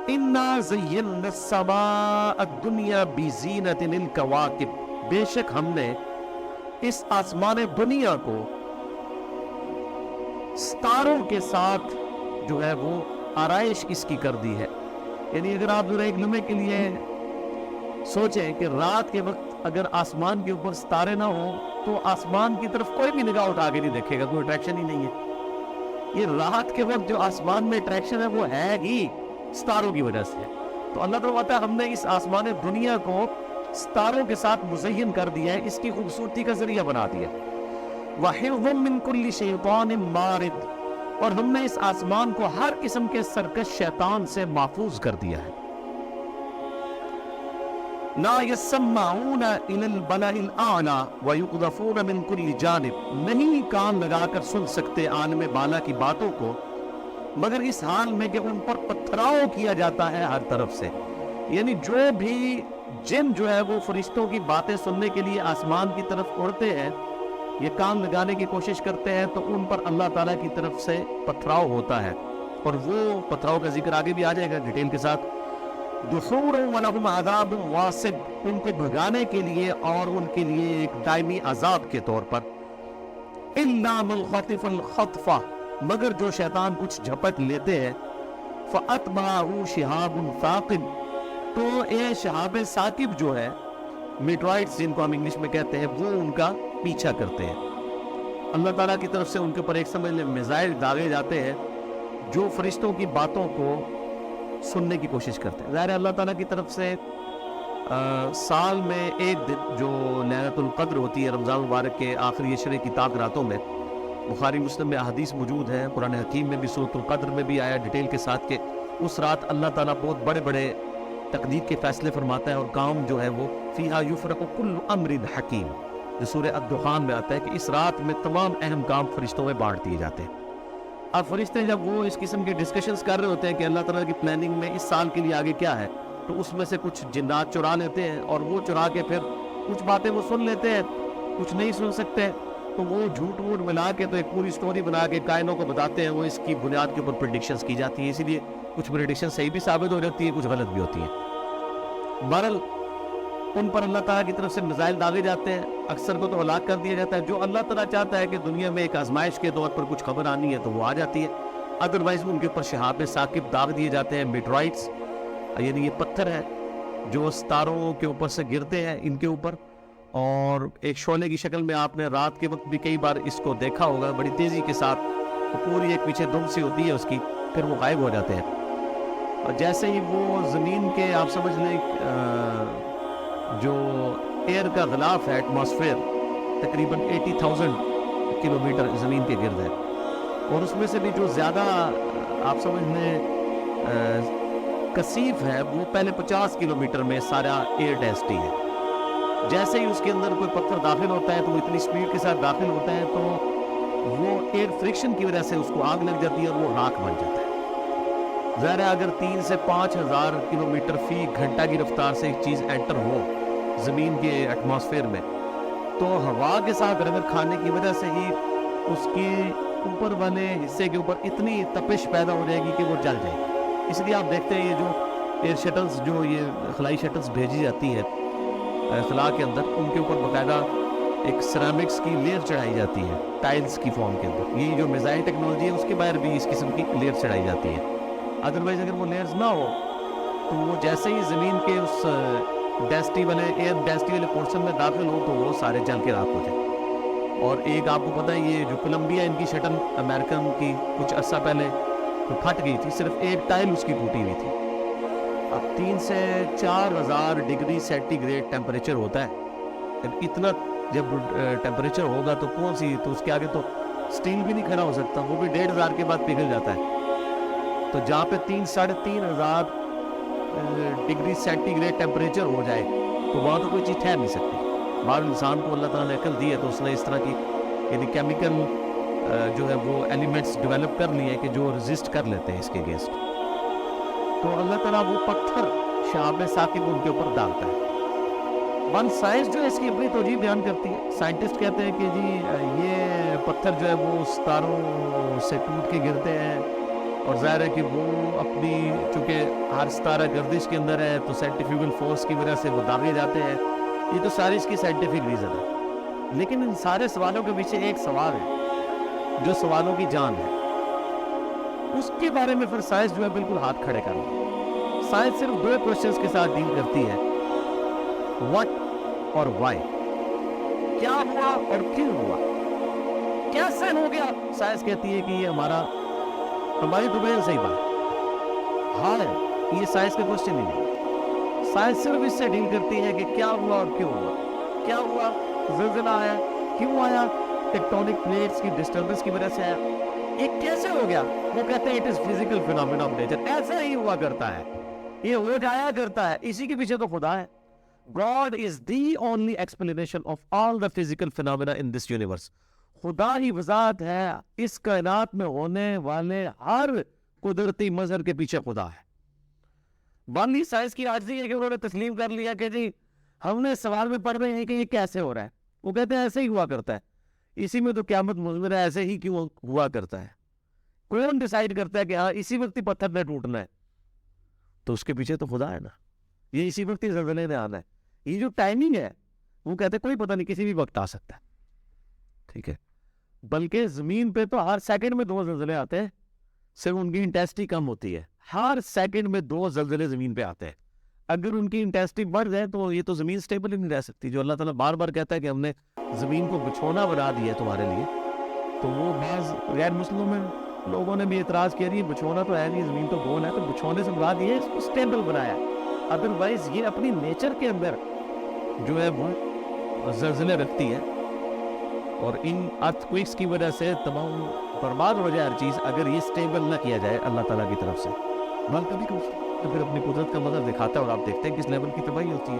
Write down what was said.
انا زینا السماء الدنیا بزینۃ الکواکب، بے شک ہم نے اس آسمان دنیا کو ستاروں کے ساتھ جو ہے وہ آرائش اس کی کر دی ہے. یعنی اگر آپ ذرا ایک لمحے کے لیے سوچیں کہ رات کے وقت اگر آسمان کے اوپر ستارے نہ ہوں تو آسمان کی طرف کوئی بھی نگاہ اٹھا کے نہیں دیکھے گا، کوئی اٹریکشن ہی نہیں ہے. یہ رات کے وقت جو آسمان میں اٹریکشن ہے وہ ہے ہی ستاروں کی وجہ سے. تو اللہ تعالیٰ کہتا ہے ہم نے اس آسمان دنیا کو ستاروں کے ساتھ مزین کر دیا ہے، اس کی خوبصورتی کا ذریعہ بنا دیا. وَحِفْظًا مِّن كُلِّ شَيْطَانٍ مَارِدٍ، اور ہم نے اس آسمان کو ہر قسم کے سرکش شیطان سے محفوظ کر دیا ہے. لا يسمعون الى البلاء الاعلى ويقذفون من كل جانب، نہیں کان لگا کر سن سکتے عالم بالا کی باتوں کو مگر اس حال میں کہ ان پر پتھراؤ کیا جاتا ہے ہر طرف سے. یعنی جو بھی جن جو ہے وہ فرشتوں کی باتیں سننے کے لیے آسمان کی طرف اڑتے ہیں، یہ کان لگانے کی کوشش کرتے ہیں تو ان پر اللہ تعالیٰ کی طرف سے پتھراؤ ہوتا ہے. اور وہ پتھراؤ کا ذکر آگے بھی آ جائے گا ڈیٹیل کے ساتھ. دحورا ولہم عذاب واصب، ان کو بھگانے کے لیے اور ان کے لیے ایک دائمی عذاب کے طور پر. الا من خطف الخطفہ، مگر جو شیطان کچھ جھپٹ لیتے ہیں، فاتبعہ شہاب ثاقب، تو اے شہاب ثاقب جو ہے، میٹرائٹس جن کو ہم انگلش میں کہتے ہیں، وہ ان کا پیچھا کرتے ہیں. اللہ تعالیٰ کی طرف سے ان کے اوپر ایک سمجھ لیں میزائل داغے جاتے ہیں جو فرشتوں کی باتوں کو سننے کی کوشش کرتے ہیں. ظاہر اللہ تعالیٰ کی طرف سے سال میں ایک دن جو لیلۃ القدر ہوتی ہے رمضان مبارک کے آخری عشرے کی طاق راتوں میں، بخاری مسلم میں احادیث موجود ہیں، قرآن حکیم میں بھی سورۃ القدر میں بھی آیا ڈیٹیل کے ساتھ کہ اس رات اللہ تعالیٰ بہت بڑے بڑے تقدیر کے فیصلے فرماتا ہے اور کام جو ہے وہ فیہا یفرق کل امر حکیم، جو سورہ الدخان میں آتا ہے کہ اس رات میں تمام اہم کام فرشتوں میں بانٹ دیے جاتے ہیں. اب فرشتے جب وہ اس قسم کے ڈسکشنز کر رہے ہوتے ہیں کہ اللہ تعالیٰ کی پلاننگ میں اس سال کے لیے آگے کیا ہے، تو اس میں سے کچھ جنات چرا لیتے ہیں اور وہ چرا کے پھر کچھ باتیں وہ سن لیتے ہیں، کچھ نہیں سن سکتے، تو وہ جھوٹ ووٹ ملا کے تو ایک پوری سٹوری بنا کے کائنوں کو بتاتے ہیں. وہ اس کی بنیاد کے اوپر پریڈکشنز کی جاتی ہیں، اسی لیے کچھ پریڈکشن صحیح بھی ثابت ہو جاتی ہے، کچھ غلط بھی ہوتی ہیں. بہرحال ان پر اللہ تعالیٰ کی طرف سے میزائل داغے جاتے ہیں، اکثر کو تو ہلاک کر دیا جاتا ہے. جو اللہ تعالیٰ چاہتا ہے کہ دنیا میں ایک آزمائش کے طور پر کچھ خبر آنی ہے تو وہ آ جاتی ہے. ادروائز ان کے اوپر شہاب ثاقب داغ دیے جاتے ہیں، میٹرائٹس، یعنی یہ پتھر ہے جو ستاروں کے اوپر سے گرتے ہیں ان کے اوپر، اور ایک شعلے کی شکل میں آپ نے رات کے وقت بھی کئی بار اس کو دیکھا ہوگا، بڑی تیزی کے ساتھ تو پوری ایک پیچھے دم سی ہوتی ہے اس کی، پھر وہ غائب ہو جاتے ہیں. اور جیسے ہی وہ زمین کے آپ سمجھ لیں جو ایئر کا غلاف ہے، ایٹماسفیئر تقریباً 80,000 کلومیٹر زمین کے گرد ہے، اور اس میں سے بھی جو زیادہ آپ سمجھ لیں کثیف ہے وہ پہلے 50 کلومیٹر میں سارا ایئر ڈینسٹی ہے. جیسے ہی اس کے اندر کوئی پتھر داخل ہوتا ہے تو وہ اتنی سپیڈ کے ساتھ داخل ہوتا ہے تو وہ ایئر فرکشن کی وجہ سے اس کو آگ لگ جاتی ہے اور وہ راکھ بن جاتا ہے. ظاہر ہے اگر 3 سے 5,000 کلومیٹر فی گھنٹہ کی رفتار سے ایک چیز انٹر ہو زمین کے ایٹماسفیئر میں تو ہوا کے ساتھ رگڑ کھانے کی وجہ سے ہی اس کے اوپر والے حصے کے اوپر اتنی تپش پیدا ہو جائے گی کہ وہ جل جائے گی. اس لیے آپ دیکھتے ہیں یہ جو ایئر شٹلز، جو یہ خلائی شٹلز بھیجی جاتی ہے خلا کے اندر، ان کے اوپر باقاعدہ ایک سیرامکس کی لیئر چڑھائی جاتی ہے ٹائلز کی فارم کے اندر. یہ جو میزائل ٹیکنالوجی ہے اس کے باہر بھی اس قسم کی لیئر چڑھائی جاتی ہے. ادروائز اگر وہ لیئرز نہ ہو تو وہ جیسے ہی زمین کے اس ڈینسٹی والے ایئر ڈینسٹی والے پورشن میں داخل ہو تو وہ سارے جل کے راکھ ہو جائیں. اور ایک آپ کو پتہ ہے یہ جو کولمبیا ان کی شٹل امریکن کی کچھ عرصہ پہلے پھٹ گئی تھی، صرف ایک ٹائل اس کی ٹوٹی ہوئی تھی. اب 3 سے 4,000 ڈگری سینٹی گریڈ ٹیمپریچر ہوتا ہے. اتنا جب ٹیمپریچر ہوگا تو کون سی، تو اس کے آگے تو سٹیل بھی نہیں کھڑا ہو سکتا، وہ بھی 1,500 کے بعد پگھل جاتا ہے. تو جہاں پہ 3,500 ڈگری سینٹی گریڈ ٹیمپریچر ہو جائے تو وہاں تو کوئی چیز ٹھہر نہیں سکتی. بعض انسان کو اللہ تعالیٰ نے عقل دی ہے تو اس نے اس طرح کی یعنی کیمیکل جو ہے وہ ایلیمنٹس ڈیولپ کر لیے ہیں کہ جو ریزسٹ کر لیتے ہیں اس کے اگینسٹ. تو اللہ تعالیٰ وہ پتھر شہاب ثاقب ان کے اوپر ڈالتا ہے. ون سائنس جو ہے اس کی اپنی توجیہ بیان کرتی ہے. سائنٹسٹ کہتے ہیں کہ جی یہ پتھر جو ہے وہ ستاروں سے ٹوٹ کے گرتے ہیں اور ظاہر ہے کہ وہ اپنی چونکہ ہر ستارہ گردش کے اندر ہے تو سینٹریفیوگل فورس کی وجہ سے وہ داغے جاتے ہیں. یہ تو ساری اس کی سائنٹیفک ریزن ہے. لیکن ان سارے سوالوں کے پیچھے ایک سوال ہے جو سوالوں کی جان ہے. اس کے بارے میں پھر سائنس جو ہے بالکل ہاتھ کھڑے کر رہا ہے. سائنس صرف دو کوشچنز کے ساتھ ڈیل کرتی ہے, واٹ اور وائی. کیا ہوا اور کیوں ہوا, کیسے ہو گیا. سائنس کہتی ہے کہ یہ ہماری ڈومین سے ہی بات ہاں ہے, یہ سائنس کا کوشچن ہی نہیں. سائنس صرف اس سے ڈیل کرتی ہے کہ کیا ہوا اور کیوں ہوا. کیا ہوا, زلزلہ آیا, کیوں آیا, ٹیکٹونک پلیٹس کی ڈسٹربنس کی وجہ سے آیا. یہ کیسے ہو گیا, وہ کہتے ہیں it is physical phenomena of nature. ایسا ہی ہوا کرتا ہے, یہ ہو جایا کرتا ہے. اسی کے پیچھے تو خدا ہے. God is the only explanation of all the physical phenomena in this universe. خدا ہی وضاحت ہے اس کائنات میں ہونے والے ہر قدرتی مظہر کے پیچھے خدا ہے. بانی سائنس کی عاجزی ہے کہ انہوں نے تسلیم کر لیا کہ جی ہم نے سوال میں پڑھ رہے ہیں کہ یہ کیسے ہو رہا ہے. وہ کہتے ہیں ایسے ہی ہوا کرتا ہے. اسی میں تو قیامت مضمر ہے, ایسے ہی کیوں ہوا کرتا ہے. کون ڈیسائیڈ کرتا ہے کہ ہاں اسی وقت ہی پتھر نے ٹوٹنا ہے, تو اس کے پیچھے تو خدا ہے نا. یہ اسی وقت ہی زلزلے نے آنا ہے. یہ جو ٹائمنگ ہے وہ کہتے ہیں کوئی پتہ نہیں, کسی بھی وقت آ سکتا ہے. ٹھیک ہے, بلکہ زمین پہ تو ہر سیکنڈ میں 2 زلزلے آتے ہیں, صرف ان کی انٹینسٹی کم ہوتی ہے. ہر سیکنڈ میں 2 زلزلے زمین پہ آتے ہیں. اگر ان کی انٹینسٹی بڑھ جائے تو یہ تو زمین سٹیبل ہی نہیں رہ سکتی. جو اللہ تعالیٰ بار بار کہتا ہے کہ ہم نے زمین کو بچھونا بنا دیا ہے تمہارے لیے, تو وہ بعض غیر مسلموں میں لوگوں نے بھی اعتراض کیا رہی ہے بچھونا تو ہے نہیں, زمین تو گول ہے, تو بچھونے سے مراد یہ ہے اس کو سٹیبل بنایا. ادروائز یہ اپنی نیچر کے اندر جو ہے وہ زلزلے رکھتی ہے, اور ان ارتھ کوئکس کی وجہ سے تمام برباد ہو جائے ہر چیز اگر یہ سٹیبل نہ کیا جائے اللہ تعالیٰ کی طرف سے. بات کبھی تو پھر اپنی قدرت کا مظہر دکھاتا ہے اور آپ دیکھتے ہیں کس لیول کی تباہی ہوتی ہے.